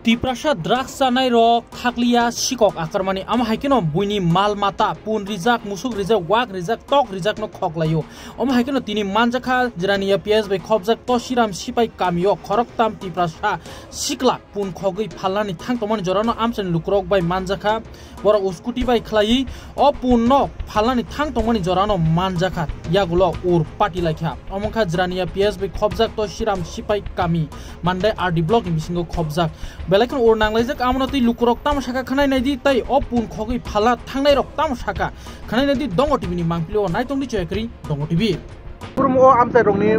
Tiprasa drugs sanai rok thakliya sikok akarmani ama haikeno buini mal mata pun rijak musuk rijak wak rijak tok rijak no khoklayo ama haikeno tini manjakha jirania ps bai khobjak toshiram sipai kamio khorok tam tiprasa sikla pun khogui phalani thangtomani jorano amsen lukrok bai manjakha bora uskuti bai khlai o pun no phalani thangtomani jorano manjakha yagulo ur pati laikha amokha jirania ps bai khobjak toshiram sipai kami mandai rd block bisingo khobjak belakon ur nanglaijak amnoti lukrok tam shaka khanai naidi tai o pun khogui phala thangnai rok tam shaka khanai naidi dongo tv ni mangpilo naitongdi chekri dongo tv purum o amtai rongni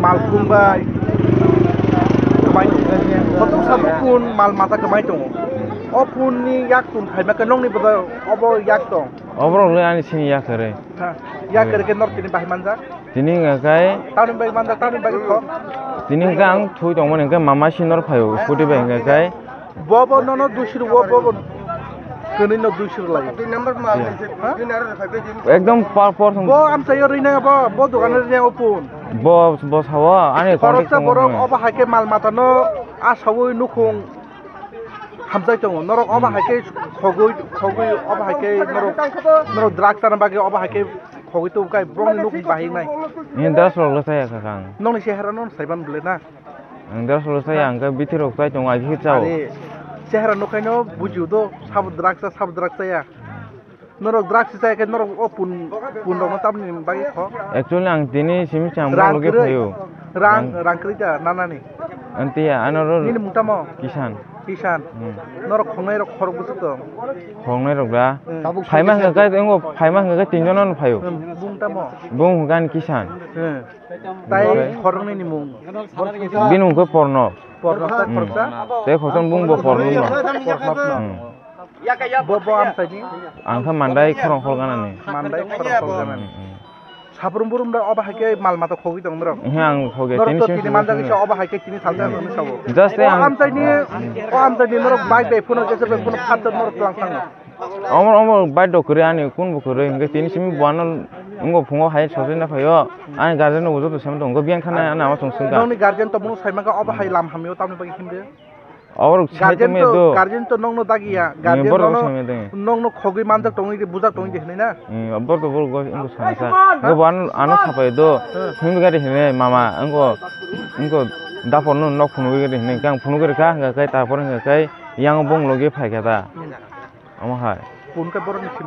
malpung bai kamai potong sabu pun mal mata kamai tong o pun ni yak tun khaima ka nongni boda obo yak tong obro le ani sini yak kare yak kare ke nor tini bahi manja tini ngakai taun bai manja taun bai ko tini gang thui dong mon ngakai mama sinor phayo scooty bai ngakai bobo no dusir bobo kene no dusir lai tin number ma ekdom por bo am sayo rina bo dokan re o pun bo sawa ani kontak sa borok oba hake mal mata no a sawoi nukhung hamjai tong norok oba hake khogoi oba hake norok drug tan bagi oba hake khogoi tu kai brong ni nukhung bahi nai ni das rok saya kakang nong ni sehara non saiban bule na das rok saya angka bitirok tai tong ai hichao sehara no kaino buju do sab drug saya norok drug saya ke norok o pun rok tam ni bagi kho actually ang tini simi chang loge phayo rang krita nanani antia anoro ni mutamo kisan norok khongnai rok khorok busu to khongnai rok da phaima ngakai engo phaima ngakai tinjonon phayo bung gan kisan tai khorongni ni mung binung ko porno ta khorsa te khoton bung bo porno bo am tani angka mandai khorong khorganani mandai khorong khorganani sabrum burum da oba hake mal mata khogi tong rok ang khoge tini manda ke oba hake tini salda no sabo just am tani norok bike dai phono kese phono phatar norok lang sang omor bike do kure ani kun bu kure nge tini simi buanol ngo phungo hai sojai na phayo ani garden no ujo to sem dong go bian khana ana ama song sungka noni guardian to bunu saima ka oba hai lam hamio tamni bagi khimde और guardian तो नंग no दागिया guardian नंग no खोगि मानजक टंगि बुजाक टंगि देखनै ना अबर तो बोल गो इनको सानसा गोबान आनो सापाय दो फुनु गारि हेने मामा इनको दाफर नो नक फुनु गारि हेने गां फुनु गारि का गाय तापर गाय yang bong loge phaika da ama hai pun ka bor ni sim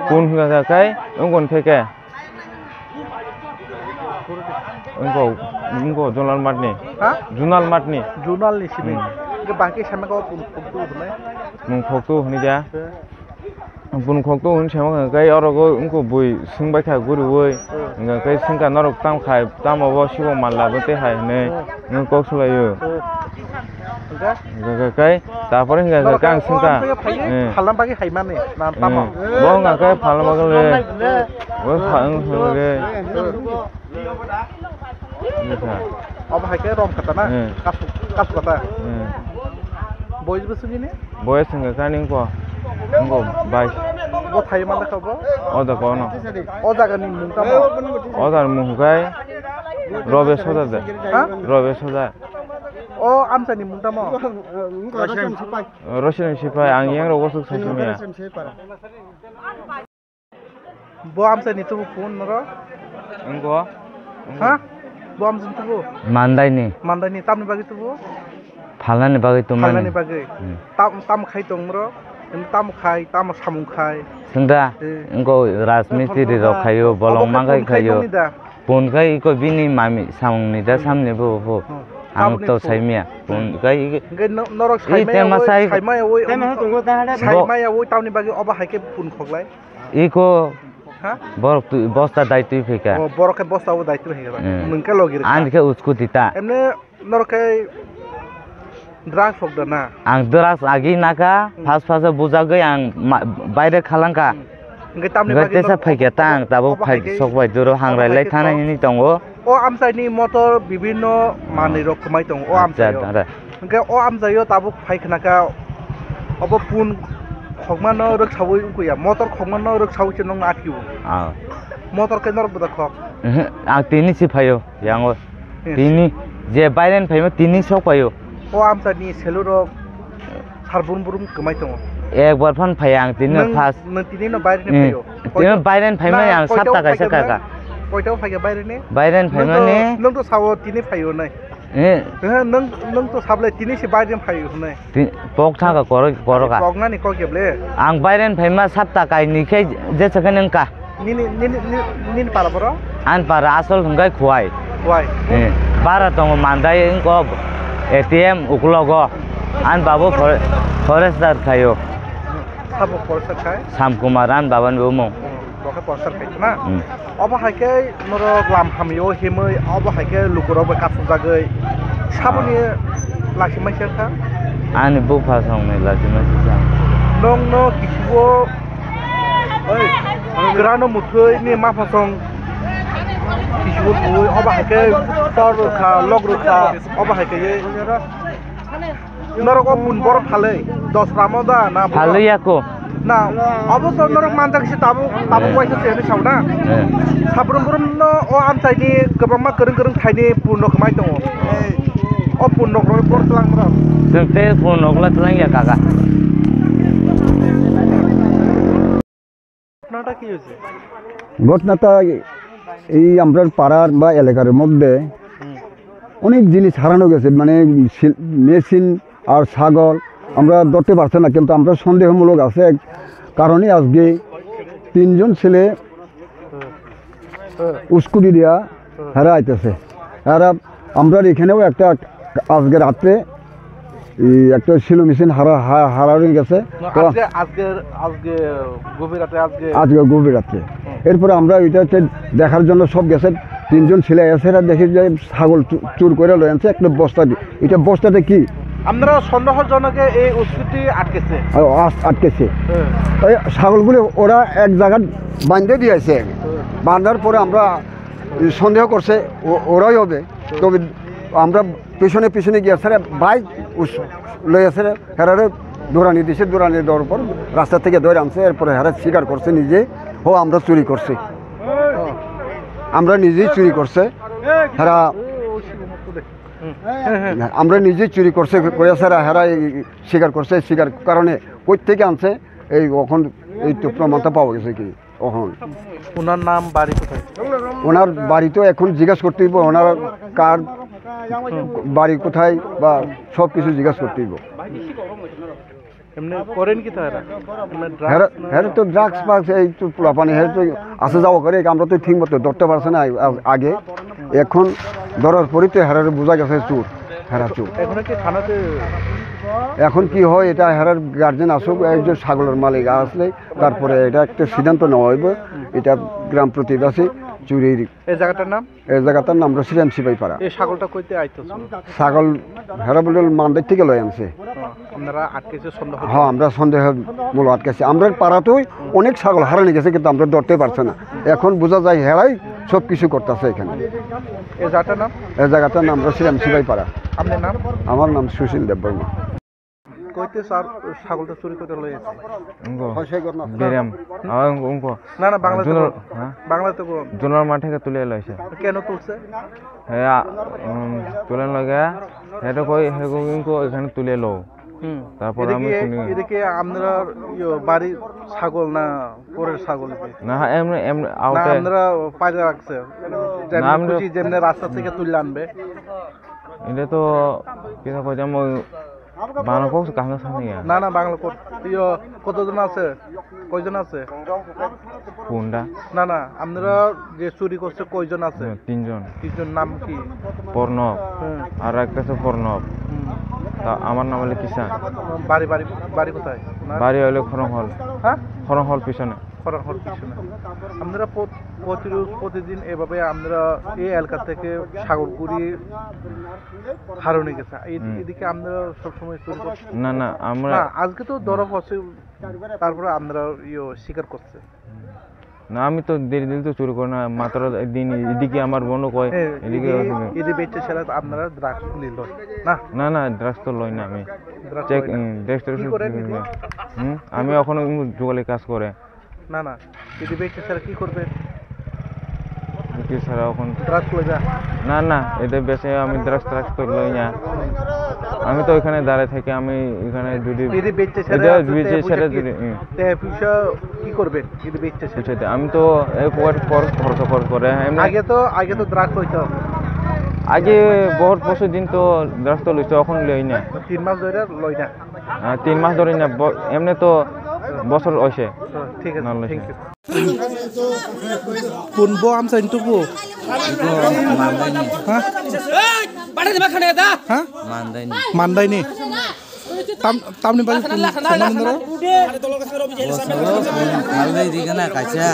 pun ga kai ngon pheke इनको जुनाल माटनी जुनाल ni simi ke bangke sama ka pun tu hunai mung phoktu huni ja pun phoktu hun chama kai oro go इनको bui singbai kha guru woi nga kai singka norok tam khai tam obo sibo malla bote hai ne ng kok sulayo ga kai tapore nga kang singka phalam bagi haimane nam tamo bo nga kai phalam bagale wo phang le oba hake rom kata na kas kata boys besu ni boys nga kaning ko ngo bai bo thai man da khabo oda ko no oda ga ni mung tamo oda mung kai robe soda de robe soda o amsa ni mung tamo Russian sipai ang yang ro gosuk sasimia bo amsa ni tu phone ro ngo ha bo amsa tu mandai ni tamni bagi tu phalani bagi tu phalani bagi tam khai tong ro tam khai tam samung khai senda ngo rasmitri ro khayo bolong mangai khayo pun kai ko bini mami samung ni da samne bo ang to saimia pun kai norok saimai oi tamni bagi oba hake pun khoglai iko borok tu bosta daitui phika borok ke bosta o daitui phika nungka logir an ke usku dita emne norok ke drug fogda na ang drugs agi naka fast buja gai ang baire khalangka ngai tamni bagi tesa phika tang tabo phai sokbai duro hanglai lai thana ni tongo o amsai ni motor bibinno mani rok kamai tong o amsai ngai o amsai yo tabo phai khnaka obo pun khogmano rok sawoi unkuya motor khogmano rok sawoi chenong atkiu motor ke nor buda khok ang tini si phayo yango tini je bairen phaimo tini sok payo o amsani selurok sarbun burum kemai tongo একবার ফান ফাই আং তিন first nang tini no bayre ne payo তিন বাইরেন ফাইমাই আং 7 টাকা সাকা koitao phaiga bayre ne বাইরেন ফাইমানে nang to sawo tini phayo nai nang to sablai tini se bayre phayo nai পক থাকা করকা kogna ni ko geble আং বাইরেন ফাইমা 7 টাকা নিখে যে সাকা নংকা nin para bro আন পারা আসল হংগাই খুয়াই why বারা দং মানদাই ইনকো এটিএম উকলগ আন বাবু ফরেস্টার খায়ো sabuk porser kai সামকুমারান Baban বুমং boka porser kai na oba haike norok lam hamyo himoi oba haike lukuro ba kasu jagai sabuni lasi maisha ka আনি বু ফাসং নে লাজি মাসিসা nong no kisuo oi grano muthoi ni ma phasong kisuo bui oba haike tor kha log kha oba haike ye norok pun bor phale 10 ramoda na ভালো ইয়াকো না অবশ্য নরক মানজা কিছু তাবো পয়সা সেনে সাউনা Sabroom no o amsaini gobangma goreng thaini purno khamai tongo o purno ro bor tlang ro তে phone ওগলা তলাং ইয়া কাকা ঘটনাটা কি হয়েছে ঘটনাটা এই আমরা পাড়ার বা এলাকার মধ্যে অনেক জিনিস হারানো গেছে মানে মেশিন আর ছাগল আমরা ধরতে পারছি না কিন্তু আমরা সন্দেহমূলক আছে কারণে আজকে 3 জন ছেলে উস্কুটি দিয়া হারা আইতেছে এরা আমরা এখানেও একটা আজকে রাত্রে একটা শিলো মেশিন হারানো গেছে আজকে গভীর রাত্রে এরপরে আমরা এটা দেখার জন্য সব গেছে 3 জন ছেলে এসে দেখি যে ছাগল চুর করে লয়ে আনছে একটা বস্তা এটা বস্তাটা কি আমরা সন্দেহজনকে এই উস্কুটি আটকেছে ওই ছাগলগুলো ওরা এক জায়গায় বাঁধে দিয়েছে বাঁধার পরে আমরা সন্দেহ করছে ওরাই হবে তবে আমরা পিছনে গিয়ে স্যার বাইক লয়ে আসে হেরারে দৌড়ানি দিয়েছে দৌড়ানি দেওয়ার পর রাস্তা থেকে দৌড়ে আনছে এরপরে হেরা স্বীকার করছে নিজে আমরা চুরি করছি আমরা নিজেই চুরি করছে হেরা আমরা নিজেই চুরি করছে কয়েছেরা হেরা স্বীকার করছে স্বীকার কারণে কই থেকে আনছে এই এখন এই তো প্রমাণটা পাওয়া গেছে কি এখন ওনার নাম বাড়ি কোথায় ওনার বাড়ি তো এখন জিজ্ঞাসা করতে হইব ওনার কার বাড়ি কোথায় বা সব কিছু জিজ্ঞাসা করতে হইব এমনি করেন কি তারা হ্যাঁ তো ড্রাগস পাস এই তো পোলাপানি হ্যাঁ তো আসা যাওয়া করে আমরা তো ঠিক মতো ধরতে পারছে না আগে এখন ধরার পরই তো হেরারে বোঝা গেছে চোর হেরা চোর এখন কি হয় এটা হেরার গার্জেন আসুক এই যে ছাগলের মালিক আসলে তারপরে এটা একটা সিদ্ধান্ত নেওয়া হইব এটা গ্রাম প্রতিবাসী চুরির এই জায়গাটার নাম রসিরাম সিপাই পাড়া এই ছাগলটা কইতে আইতেছে ছাগল হেরা বলে মান্দার থেকে লয়ে আনছে আপনারা আটকেছে সন্দেহ হ্যাঁ আমরা সন্দেহ মূল আটকেছি আমরা পাড়াতেই অনেক ছাগল হারানো গেছে কিন্তু আমরা ধরতে পারছি না এখন বোঝা যায় হেরাই সব কিছু করতেছে এখানে এই জায়গাটার নাম রসিরাম সিপাই পাড়া আপনার নাম আমার নাম সুশীল দেববর্মা কইতে ছাগলটা চুরি করতে লয়ে বেরাম না বাংলাতে জোনার মাঠ থেকে তুলে লইছে কেন তুলছে হ্যাঁ তুলে লগা এটা কই হেগো এখানে তুলে লো তারপর আমি শুনি এদিকে আপনারা বাড়ি ছাগল না পরের ছাগল না এমনি আউটে আপনারা পাইলে রাখছে যেমনি রাস্তা থেকে তুলে আনবে এটা তো কি কই যাম বাংলা কোস কাঙ্গা সানি না বাংলা কতজন আছে কয়জন আছে কোনটা না আপনারা যে চুরি করছে কয়জন আছে 3জন নাম কি পর্ণব আর একটা আছে পর্ণব আমার নাম হলো কিষান বাড়ি কোথায় বাড়ি হলো খরংহল খরংহল পিছনে আপনারা প্রতিদিন এভাবে আপনারা এই এলাকা থেকে ছাগল কুড়ি হারানো গেছে এদিকে আপনারা সবসময় চুরি করছেন না আমরা আজকে তো ধরা পড়ছে তারপরে আপনারা স্বীকার করছে না আমি তো দেরি তো চুরি করি না মাত্র দিন এদিকে আমার বোন কয় এদিকে বেচে ছাড়া আপনারা ড্রাগস নিল না ড্রাগস তো লই না আমি চেক আমি এখনো জোগালি কাজ করে না এদিকে বেচে ছাড়া কি করবে কি ছাড়া এখন ড্রাগস লই যা না এটা বেচে আমি ড্রাগস তো লই না আমি তো এখানে দাঁড়ায় থাকি আমি এখানে যদি যদি বেচতে এটা বেচে সেটা যদি তে পয়সা কি করবেন যদি বেচতে সেটা আমি তো এক পর খরচ করে এমনি আগে তো দ্রাক্ষ হইতো আগে বহুত বছর দিন তো দ্রাক্ষ লইতো এখন লই না 3 মাস ধরে লই না 3 মাস ধরে না এমনি তো বছর হইছে ঠিক আছে থ্যাংক ইউ পুনবো আম সাইন তুবো হ্যাঁ বাড়ি দিবা খানে দা হ্যাঁ মানদাই নি তামনি বাড়ি সমান ধরো মালদাই দিকে না কাঁচা